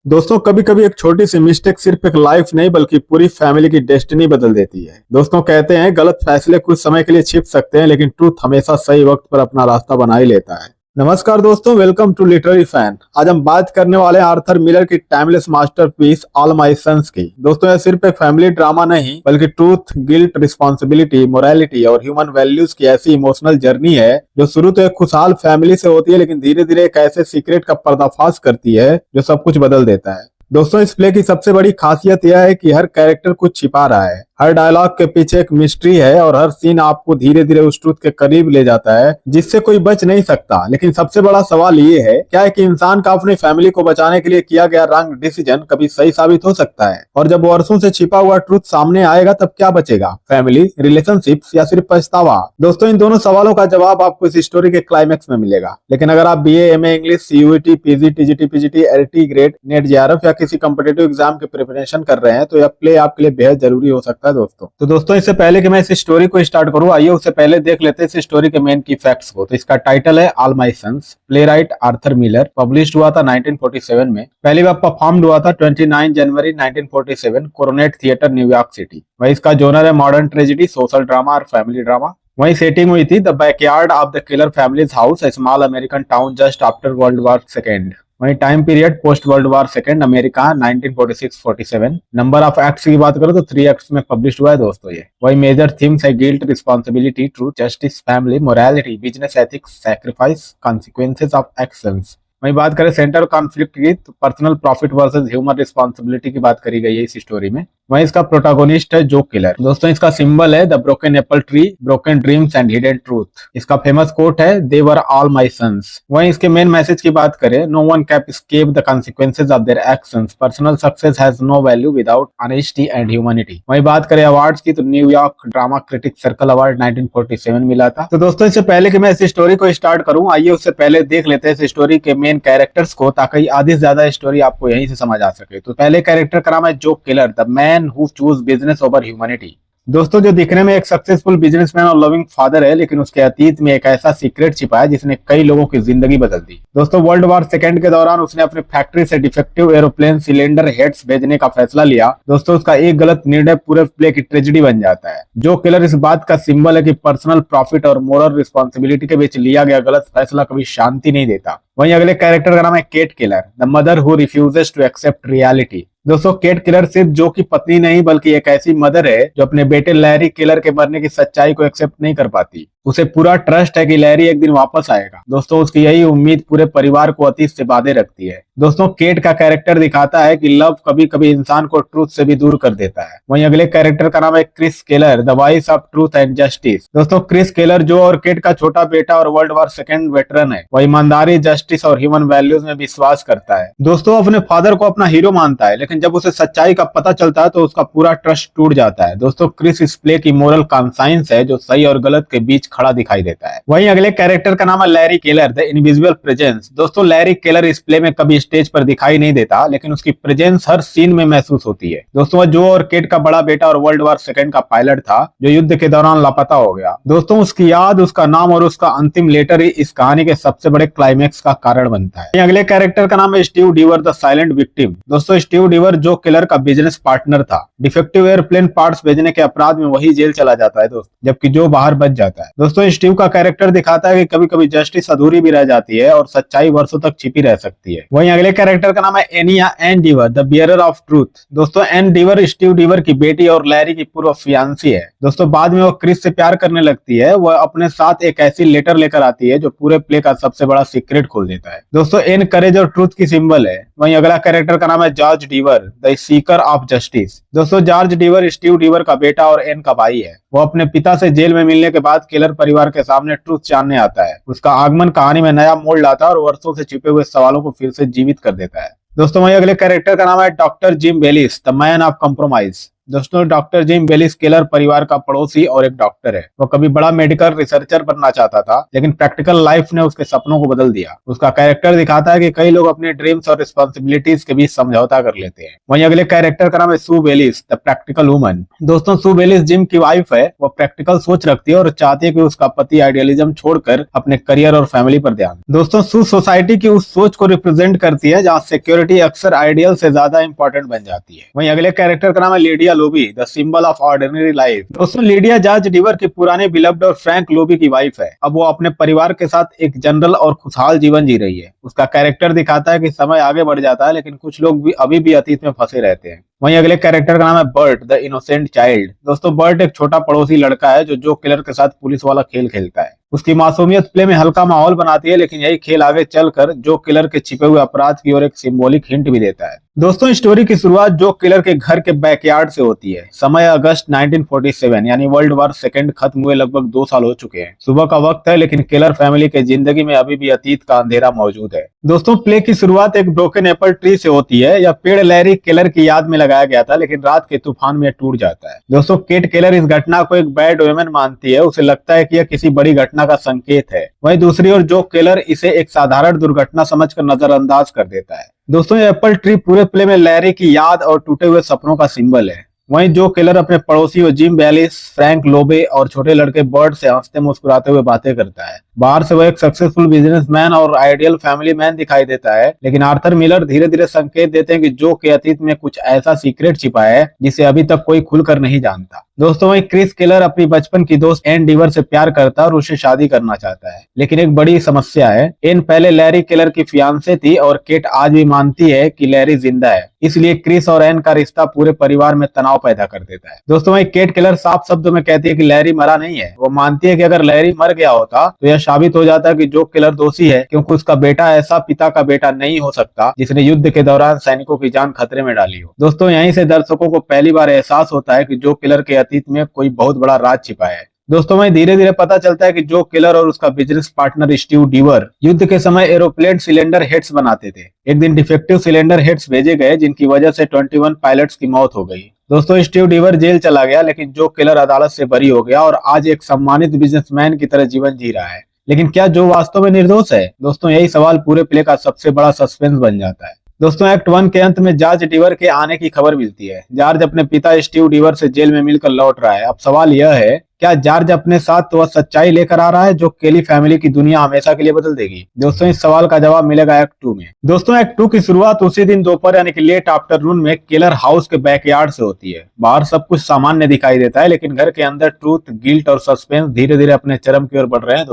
दोस्तों कभी कभी एक छोटी सी मिस्टेक सिर्फ एक लाइफ नहीं बल्कि पूरी फैमिली की डेस्टिनी बदल देती है। दोस्तों कहते हैं गलत फैसले कुछ समय के लिए छिप सकते हैं लेकिन ट्रूथ हमेशा सही वक्त पर अपना रास्ता बना ही लेता है। नमस्कार दोस्तों, वेलकम टू लिटरेरी फैन। आज हम बात करने वाले हैं आर्थर मिलर की timeless masterpiece all my sons की। दोस्तों यह सिर्फ एक फैमिली ड्रामा नहीं बल्कि ट्रूथ, गिल्ट, रिस्पॉन्सिबिलिटी, मोरालिटी और ह्यूमन वैल्यूज की ऐसी इमोशनल जर्नी है जो शुरू तो एक खुशहाल फैमिली से होती है लेकिन धीरे धीरे एक ऐसे सीक्रेट का पर्दाफाश करती है जो सब कुछ बदल देता है। दोस्तों इस प्ले की सबसे बड़ी खासियत यह है कि हर कैरेक्टर कुछ छिपा रहा है, हर डायलॉग के पीछे एक मिस्ट्री है और हर सीन आपको धीरे धीरे उस ट्रूथ के करीब ले जाता है जिससे कोई बच नहीं सकता। लेकिन सबसे बड़ा सवाल ये है, क्या है कि इंसान का अपनी फैमिली को बचाने के लिए किया गया रॉन्ग डिसीजन कभी सही साबित हो सकता है? और जब वर्षों से छिपा हुआ ट्रूथ सामने आएगा तब क्या बचेगा, फैमिली, रिलेशनशिप्स या सिर्फ पछतावा? दोस्तों इन दोनों सवालों का जवाब आपको इस स्टोरी के क्लाइमेक्स में मिलेगा। लेकिन अगर आप BA, MA English, CUET, PG, TGT, PGT, LT grade, net, JRF या किसी कॉम्पिटिटिव एग्जाम की प्रिपरेशन कर रहे हैं तो यह प्ले आपके लिए बेहद जरूरी हो सकता है। दोस्तों इससे पहले कि मैं इस स्टोरी को स्टार्ट करूं, आइए उससे पहले देख लेते हैं इस स्टोरी के मेन की फैक्ट्स को। तो इसका टाइटल है all my sons. Playwright Arthur Miller. Published हुआ था 1947 में। पहली बार परफॉर्म्ड हुआ था 29 जनवरी 1947 कोरोनेट थिएटर, न्यूयॉर्क सिटी। वही इसका जोनर है मॉडर्न ट्रेजेडी, सोशल ड्रामा और फैमिली ड्रामा। वही सेटिंग हुई थी the backyard of the Keller families house, a small American town just after World War second. वही time period post World War second, America 1946-47। Number of acts की बात करो तो 3 acts में पब्लिश हुआ है दोस्तों ये। वही मेजर थीम्स है guilt, responsibility, truth, justice, family, morality, business ethics, sacrifice, consequences of actions. वही बात करें सेंटर कॉन्फ्लिक्ट की तो personal profit versus human responsibility की बात करी गई है इस स्टोरी में। वहीं इसका प्रोटागोनिस्ट है जो किलर। दोस्तों इसका सिंबल है the broken apple tree, broken dreams and hidden truth. इसका फेमस कोट है they were all my sons. वहीं इसके मेन मैसेज की बात करें, no one can escape the consequences of their actions, personal success has no value without honesty and humanity. वहीं बात करें अवार्ड्स की तो New York drama critic circle award 1947 मिला था। तो दोस्तों इससे पहले कि मैं इस स्टोरी को स्टार्ट करूं, आइए उससे पहले देख लेते हैं इस स्टोरी के मेन कैरेक्टर्स को ताकि आधी से ज्यादा स्टोरी आपको यहीं से समझ आ सके। तो पहले कैरेक्टर का नाम है जो killer, the man who choose business over humanity। दोस्तों जो दिखने में एक सक्सेसफुल बिजनेसमैन और लविंग फादर है लेकिन उसके अतीत में एक ऐसा सीक्रेट छिपा है जिसने कई लोगों की जिंदगी बदल दी। दोस्तों वर्ल्ड वॉर सेकेंड के दौरान उसने अपनी फैक्ट्री से डिफेक्टिव एरोप्लेन सिलेंडर हेड्स भेजने का फैसला लिया। दोस्तों उसका एक गलत निर्णय पूरे प्ले की ट्रेजेडी बन जाता है। जो किलर इस बात का सिंबल है कि पर्सनल प्रॉफिट और मोरल रिस्पॉन्सिबिलिटी के बीच लिया गया गलत फैसला कभी शांति नहीं देता। वहीं अगले कैरेक्टर का नाम है Kate Keller, the mother who refuses to accept reality. दोस्तों केट किलर सिर्फ जो की पत्नी नहीं बल्कि एक ऐसी मदर है जो अपने बेटे लैरी किलर के मरने की सच्चाई को एक्सेप्ट नहीं कर पाती। उसे पूरा ट्रस्ट है कि लैरी एक दिन वापस आएगा। दोस्तों उसकी यही उम्मीद पूरे परिवार को अतीत से बांधे रखती है। दोस्तों केट का कैरेक्टर दिखाता है कि लव कभी कभी इंसान को ट्रूथ से भी दूर कर देता है। वहीं अगले कैरेक्टर का नाम है Chris Keller, the voice of truth and justice. दोस्तों क्रिस केलर जो और केट का छोटा बेटा और वर्ल्ड वॉर सेकेंड वेटरन है। वह ईमानदारी, जस्टिस और ह्यूमन वैल्यूज में विश्वास करता है। दोस्तों अपने फादर को अपना हीरो मानता है लेकिन जब उसे सच्चाई का पता चलता है तो उसका पूरा ट्रस्ट टूट जाता है। दोस्तों क्रिस इस प्ले की मोरल कॉन्साइंस है जो सही और गलत के बीच खड़ा दिखाई देता है। वहीं अगले कैरेक्टर का नाम है Larry Keller, the invisible presence. दोस्तों लैरी केलर इस प्ले में कभी स्टेज पर दिखाई नहीं देता लेकिन उसकी प्रेजेंस हर सीन में महसूस होती है। दोस्तों जो और केट का बड़ा बेटा और वर्ल्ड वॉर सेकेंड का पायलट था जो युद्ध के दौरान लापता हो गया। दोस्तों उसकी याद, उसका नाम और उसका अंतिम लेटर ही इस कहानी के सबसे बड़े क्लाइमेक्स का कारण बनता है। अगले कैरेक्टर का नाम है स्टीव डीवर, द साइलेंट विक्टिम। दोस्तों स्टीव डीवर जो किलर का बिजनेस पार्टनर था। डिफेक्टिव एयरप्लेन पार्ट्स भेजने के अपराध में वही जेल चला जाता है दोस्तों, जबकि जो बाहर बच जाता है। दोस्तों स्टीव का कैरेक्टर दिखाता है कि कभी कभी जस्टिस अधूरी भी रह जाती है और सच्चाई वर्षों तक छिपी रह सकती है। वहीं अगले कैरेक्टर का नाम है एनिया एन डीवर, द बियरर ऑफ ट्रूथ। दोस्तों एन डीवर स्टीव डीवर की बेटी और लैरी की पूर्व फियांसी है। दोस्तों बाद में वो क्रिस से प्यार करने लगती है। वह अपने साथ एक ऐसी लेटर लेकर आती है जो पूरे प्ले का सबसे बड़ा सीक्रेट खोल देता है। दोस्तों एन करेज और ट्रूथ की सिंबल है। वहीं अगला कैरेक्टर का नाम है जॉर्ज डीवर, द सीकर ऑफ जस्टिस। दोस्तों जॉर्ज डीवर स्टीव डीवर का बेटा और एन का भाई है। वो अपने पिता से जेल में मिलने के बाद किलर परिवार के सामने ट्रूथ जानने आता है। उसका आगमन कहानी में नया मोड़ लाता है और वर्षों से छिपे हुए सवालों को फिर से जीवित कर देता है। दोस्तों वही अगले कैरेक्टर का नाम है doctor Jim Bayliss, the man of compromise. दोस्तों डॉक्टर जिम बेलिस केलर परिवार का पड़ोसी और एक डॉक्टर है। वो कभी बड़ा मेडिकल रिसर्चर बनना चाहता था, लेकिन प्रैक्टिकल लाइफ ने उसके सपनों को बदल दिया। उसका कैरेक्टर दिखाता है कि कई लोग अपने ड्रीम्स और रिस्पॉन्सिबिलिटीज के बीच समझौता कर लेते हैं। वहीं अगले कैरेक्टर का नाम है सू बेलिस, द प्रैक्टिकल वुमन। दोस्तों सू बेलिस जिम की वाइफ है। वो प्रैक्टिकल सोच रखती है और चाहती है कि उसका पति आइडियलिज्म छोड़कर अपने करियर और फैमिली पर ध्यान। दोस्तों सू सोसाइटी की उस सोच को रिप्रेजेंट करती है जहाँ सिक्योरिटी अक्सर आइडियल से ज्यादा इंपॉर्टेंट बन जाती है। वहीं अगले कैरेक्टर का नाम है Lydia lobby, the symbol of ordinary life. दोस्तों लिडिया जॉर्ज डीवर की पुराने बिलव्ड और फ्रैंक लोबी की वाइफ है। अब वो अपने परिवार के साथ एक जनरल और खुशहाल जीवन जी रही है। उसका कैरेक्टर दिखाता है कि समय आगे बढ़ जाता है, लेकिन कुछ लोग भी अभी भी अतीत में फंसे रहते हैं। वहीं अगले कैरेक्टर का नाम है बर्ट, द इनोसेंट चाइल्ड। दोस्तों बर्ट एक छोटा पड़ोसी लड़का है जो किलर के साथ पुलिस वाला खेल खेलता है। उसकी मासूमियत प्ले में हल्का माहौल बनाती है, लेकिन यही खेल आगे चलकर किलर के छिपे हुए अपराध की ओर एक सिंबॉलिक हिंट भी देता है। दोस्तों स्टोरी की शुरुआत किलर के घर के बैकयार्ड से होती है। समय अगस्त 1947, यानी वर्ल्ड वॉर सेकेंड खत्म हुए लगभग 2 साल हो चुके हैं। सुबह का वक्त है, लेकिन किलर फैमिली के जिंदगी में अभी भी अतीत का अंधेरा मौजूद है। दोस्तों प्ले की शुरुआत एक ब्रोकन एप्पल ट्री से होती है। यह पेड़ लैरी किलर की याद में लगाया गया था, लेकिन रात के तूफान में टूट जाता है। दोस्तों केट किलर इस घटना को एक बैड ओमेन मानती है। उसे लगता है कि यह किसी बड़ी घटना का संकेत है। वहीं दूसरी ओर किलर इसे एक साधारण दुर्घटना समझकर नजरअंदाज कर देता है। दोस्तों ये एप्पल ट्री पूरे प्ले में लैरी की याद और टूटे हुए सपनों का सिंबल है। वहीं किलर अपने पड़ोसियों जिम बेलिस, फ्रैंक लोबे और छोटे लड़के बर्ड से हंसते मुस्कुराते हुए बातें करता है। बाहर से वो एक सक्सेसफुल बिजनेसमैन और आइडियल फैमिली मैन दिखाई देता है, लेकिन आर्थर मिलर धीरे धीरे संकेत देते हैं कि के अतीत में कुछ ऐसा सीक्रेट छिपा है जिसे अभी तक कोई खुलकर नहीं जानता। दोस्तों वहीं क्रिस किलर अपनी बचपन की दोस्त एन डीवर से प्यार करता है और उससे शादी करना चाहता है, लेकिन एक बड़ी समस्या है। एन पहले लैरी किलर की फियांसे थी और केट आज भी मानती है कि लैरी जिंदा है, इसलिए क्रिस और एन का रिश्ता पूरे परिवार में तनाव पैदा कर देता है। दोस्तों वहीं केट किलर साफ शब्दों में कहती है कि लैरी मरा नहीं है। वो मानती है कि अगर लैरी मर गया होता तो यह साबित हो जाता है कि किलर दोषी है, क्योंकि उसका बेटा ऐसा पिता का बेटा नहीं हो सकता जिसने युद्ध के दौरान सैनिकों की जान खतरे में डाली हो। दोस्तों यहीं से दर्शकों को पहली बार एहसास होता है कि किलर के अतीत में कोई बहुत बड़ा राज छिपा है। दोस्तों वहीं धीरे धीरे पता चलता है कि किलर और उसका बिजनेस पार्टनर स्टीव डीवर युद्ध के समय एरोप्लेन सिलेंडर हेड्स बनाते थे। एक दिन डिफेक्टिव सिलेंडर हेड्स भेजे गए, जिनकी वजह से 21 पायलट्स की मौत हो गई। दोस्तों स्टीव डीवर जेल चला गया, लेकिन किलर अदालत से बरी हो गया और आज एक सम्मानित बिजनेसमैन की तरह जीवन जी रहा है। लेकिन क्या वास्तव में निर्दोष है? दोस्तों यही सवाल पूरे प्ले का सबसे बड़ा सस्पेंस बन जाता है। दोस्तों एक्ट 1 के अंत में जॉर्ज डीवर के आने की खबर मिलती है। जॉर्ज अपने पिता स्टीव डीवर से जेल में मिलकर लौट रहा है। अब सवाल यह है, क्या जॉर्ज अपने साथ वह सच्चाई लेकर आ रहा है जो केली फैमिली की दुनिया हमेशा के लिए बदल देगी? दोस्तों इस सवाल का जवाब मिलेगा एक्ट 2 में। दोस्तों एक्ट 2 की शुरुआत उसी दिन दोपहर यानी कि लेट आफ्टरनून में किलर हाउस के बैकयार्ड से होती है। बाहर सब कुछ सामान्य दिखाई देता है, लेकिन घर के अंदर ट्रूथ, गिल्ट और सस्पेंस धीरे धीरे अपने चरम की ओर बढ़ रहे हैं।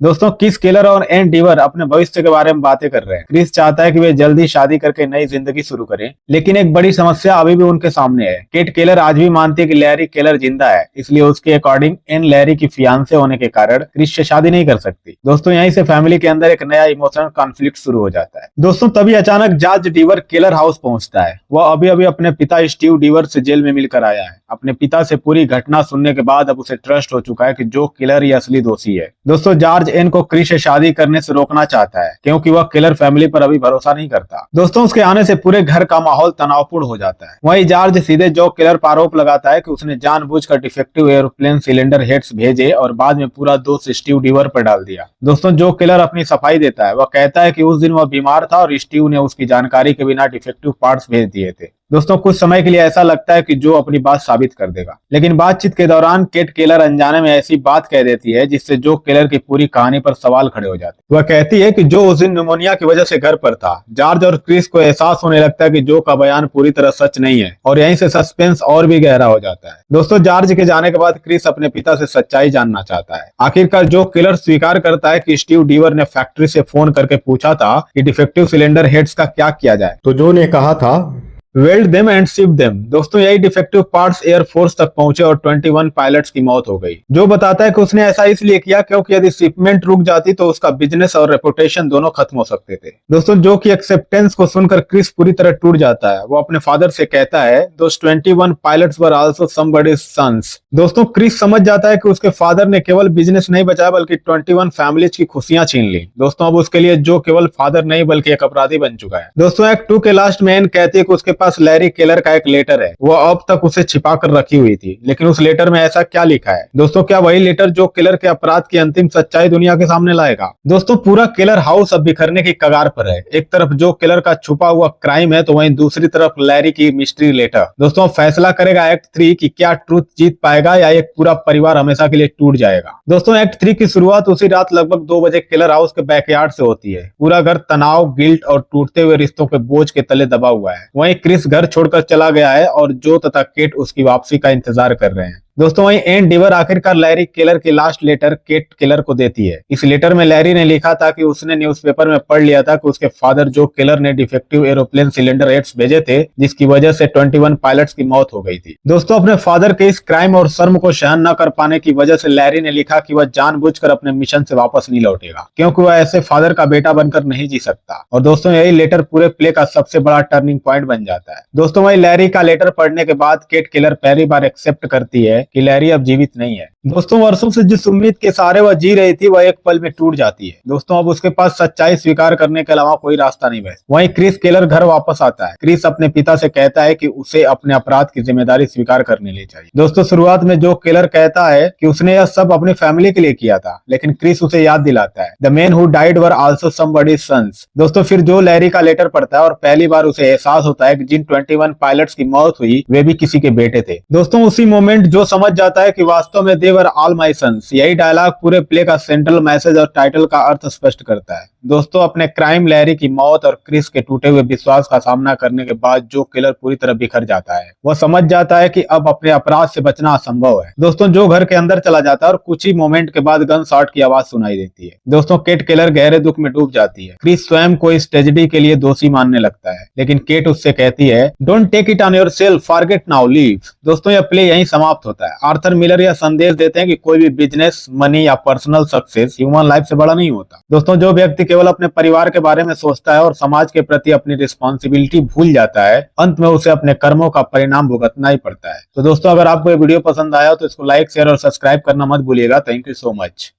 दोस्तों क्रिस किलर और एन डीवर अपने भविष्य के बारे में बातें कर रहे हैं। क्रिस चाहता है कि वे जल्दी शादी करके नई जिंदगी शुरू करें, लेकिन एक बड़ी समस्या अभी भी उनके सामने है। केट किलर आज भी मानती है कि लैरी किलर जिंदा है, इसलिए उसके अकॉर्डिंग एन लैरी की फियांसे होने के कारण क्रिस से शादी नहीं कर सकती। दोस्तों यहीं से फैमिली के अंदर एक नया इमोशनल कॉन्फ्लिक्ट शुरू हो जाता है। दोस्तों तभी अचानक जॉर्ज डीवर किलर हाउस पहुंचता है। वह अभी अभी अपने पिता स्टीव डीवर से जेल में मिलकर आया है। अपने पिता से पूरी घटना सुनने के बाद अब उसे ट्रस्ट हो चुका है कि किलर ही असली दोषी है। दोस्तों जॉर्ज एन को क्रिस से शादी करने से रोकना चाहता है, क्योंकि वह किलर फैमिली पर अभी भरोसा नहीं करता। दोस्तों उसके आने से पूरे घर का माहौल तनावपूर्ण हो जाता है। वहीं जॉर्ज सीधे किलर पर आरोप लगाता है कि उसने जानबूझकर डिफेक्टिव एरोप्लेन सिलेंडर हेड्स भेजे और बाद में पूरा दोष स्टीव डीवर पर डाल दिया। दोस्तों किलर अपनी सफाई देता है। वह कहता है कि उस दिन वह बीमार था और स्टीव ने उसकी जानकारी के बिना डिफेक्टिव पार्ट्स भेज दिए थे। दोस्तों कुछ समय के लिए ऐसा लगता है कि अपनी बात साबित कर देगा, लेकिन बातचीत के दौरान केट किलर अनजाने में ऐसी बात कह देती है जिससे किलर की पूरी कहानी पर सवाल खड़े हो जाते हैं। वह कहती है कि उस दिन निमोनिया की वजह से घर पर था। जॉर्ज और क्रिस को एहसास होने लगता है कि का बयान पूरी तरह सच नहीं है, और यहीं से सस्पेंस और भी गहरा हो जाता है। दोस्तों जॉर्ज के जाने के बाद क्रिस अपने पिता से सच्चाई जानना चाहता है। आखिरकार किलर स्वीकार करता है कि स्टीव डीवर ने फैक्ट्री से फोन करके पूछा था कि डिफेक्टिव सिलेंडर हेड्स का क्या किया जाए, तो ने कहा था weld them and ship them. दोस्तों यही डिफेक्टिव पार्ट्स एयरफोर्स तक पहुंचे और 21 पायलट्स की मौत हो गई। बताता है कि उसने ऐसा इसलिए किया क्योंकि यदि शिपमेंट रुक जाती तो उसका बिजनेस और रेपुटेशन दोनों खत्म हो सकते थे। दोस्तों की एक्सेप्टेंस को सुनकर क्रिस पूरी तरह टूट जाता है। वो अपने फादर से कहता है those 21 pilots were also somebody's sons. दोस्तों क्रिस समझ जाता है कि उसके फादर ने केवल बिजनेस नहीं बचाया बल्कि 21 फैमिलीज की खुशियां छीन ली। दोस्तों अब उसके लिए केवल फादर नहीं बल्कि एक अपराधी बन चुका है। दोस्तों एक्ट 2 के लास्ट में एन कहती है कि उसके पास लैरी केलर का एक लेटर है, वो अब तक उसे छिपा कर रखी हुई थी। लेकिन उस लेटर में ऐसा क्या लिखा है दोस्तों? क्या वही लेटर जो किलर के अपराध की अंतिम सच्चाई दुनिया के सामने लाएगा? दोस्तों पूरा किलर हाउस अब बिखरने की कगार पर है। एक तरफ जो किलर का छुपा हुआ क्राइम है, तो वहीं दूसरी तरफ लैरी की मिस्ट्री लेटर। दोस्तों फैसला करेगा एक्ट 3 कि क्या ट्रूथ जीत पाएगा या एक पूरा परिवार हमेशा के लिए टूट जाएगा। दोस्तों एक्ट 3 की शुरुआत उसी रात लगभग 2 बजे किलर हाउस के बैकयार्ड से होती है। पूरा घर तनाव, गिल्ट और टूटते हुए रिश्तों के बोझ के तले दबा हुआ है। वहीं क्रिस घर छोड़कर चला गया है और जो तथा केट उसकी वापसी का इंतजार कर रहे हैं। दोस्तों वहीं एन डिवर आखिरकार लैरी केलर की लास्ट लेटर केट केलर को देती है। इस लेटर में लैरी ने लिखा था कि उसने न्यूज़पेपर में पढ़ लिया था कि उसके फादर जो केलर ने डिफेक्टिव एरोप्लेन सिलेंडर हेड्स भेजे थे, जिसकी वजह से 21 पायलट्स की मौत हो गई थी। दोस्तों अपने फादर के इस क्राइम और शर्म को सहन न कर पाने की वजह से लैरी ने लिखा कि वह जानबूझकर अपने मिशन से वापस नहीं लौटेगा, क्योंकि वह ऐसे फादर का बेटा बनकर नहीं जी सकता। और दोस्तों यही लेटर पूरे प्ले का सबसे बड़ा टर्निंग पॉइंट बन जाता है। दोस्तों वही लैरी का लेटर पढ़ने के बाद केट केलर पहली बार एक्सेप्ट करती है कि लैरी अब जीवित नहीं है। दोस्तों वर्षों से जिस उम्मीद के सहारे वह जी रही थी, वह एक पल में टूट जाती है। दोस्तों अब उसके पास सच्चाई स्वीकार करने के अलावा कोई रास्ता नहीं बचा। वहीं क्रिस केलर घर वापस आता है। क्रिस अपने पिता से कहता है कि उसे अपने अपराध की जिम्मेदारी स्वीकार करने ले चाहिए। दोस्तों शुरुआत में जो केलर कहता है कि उसने यह सब अपनी फैमिली के लिए किया था, लेकिन क्रिस उसे याद दिलाता है the man who died were also somebody's sons. दोस्तों फिर जो लैरी का लेटर पढ़ता है और पहली बार उसे एहसास होता है कि जिन 21 पायलट्स की मौत हुई वे भी किसी के बेटे थे। दोस्तों उसी मोमेंट जो समझ जाता है कि वास्तव में दे वर ऑल माय सन्स। यही डायलॉग पूरे प्ले का सेंट्रल मैसेज और टाइटल का अर्थ स्पष्ट करता है। दोस्तों अपने क्राइम, लैरी की मौत और क्रिस के टूटे हुए विश्वास का सामना करने के बाद जो किलर पूरी तरह बिखर जाता है, वह समझ जाता है कि अब अपने अपराध से बचना असंभव है। दोस्तों जो घर के अंदर चला जाता है और कुछ ही मोमेंट के बाद गन शॉट की आवाज सुनाई देती है। दोस्तों केट केलर गहरे दुख में डूब जाती है। क्रिस स्वयं को इस ट्रेजेडी के लिए दोषी मानने लगता है, लेकिन केट उससे कहती है don't take it on yourself, forget now, leave. दोस्तों यह प्ले यहीं समाप्त होता है। आर्थर मिलर यह संदेश देते हैं कि कोई भी बिजनेस, मनी या पर्सनल सक्सेस ह्यूमन लाइफ से बड़ा नहीं होता। दोस्तों जो व्यक्ति केवल अपने परिवार के बारे में सोचता है और समाज के प्रति अपनी रिस्पॉन्सिबिलिटी भूल जाता है, अंत में उसे अपने कर्मों का परिणाम भुगतना ही पड़ता है। तो दोस्तों अगर आपको ये वीडियो पसंद आया तो इसको लाइक, शेयर और सब्सक्राइब करना मत भूलिएगा। Thank you so much.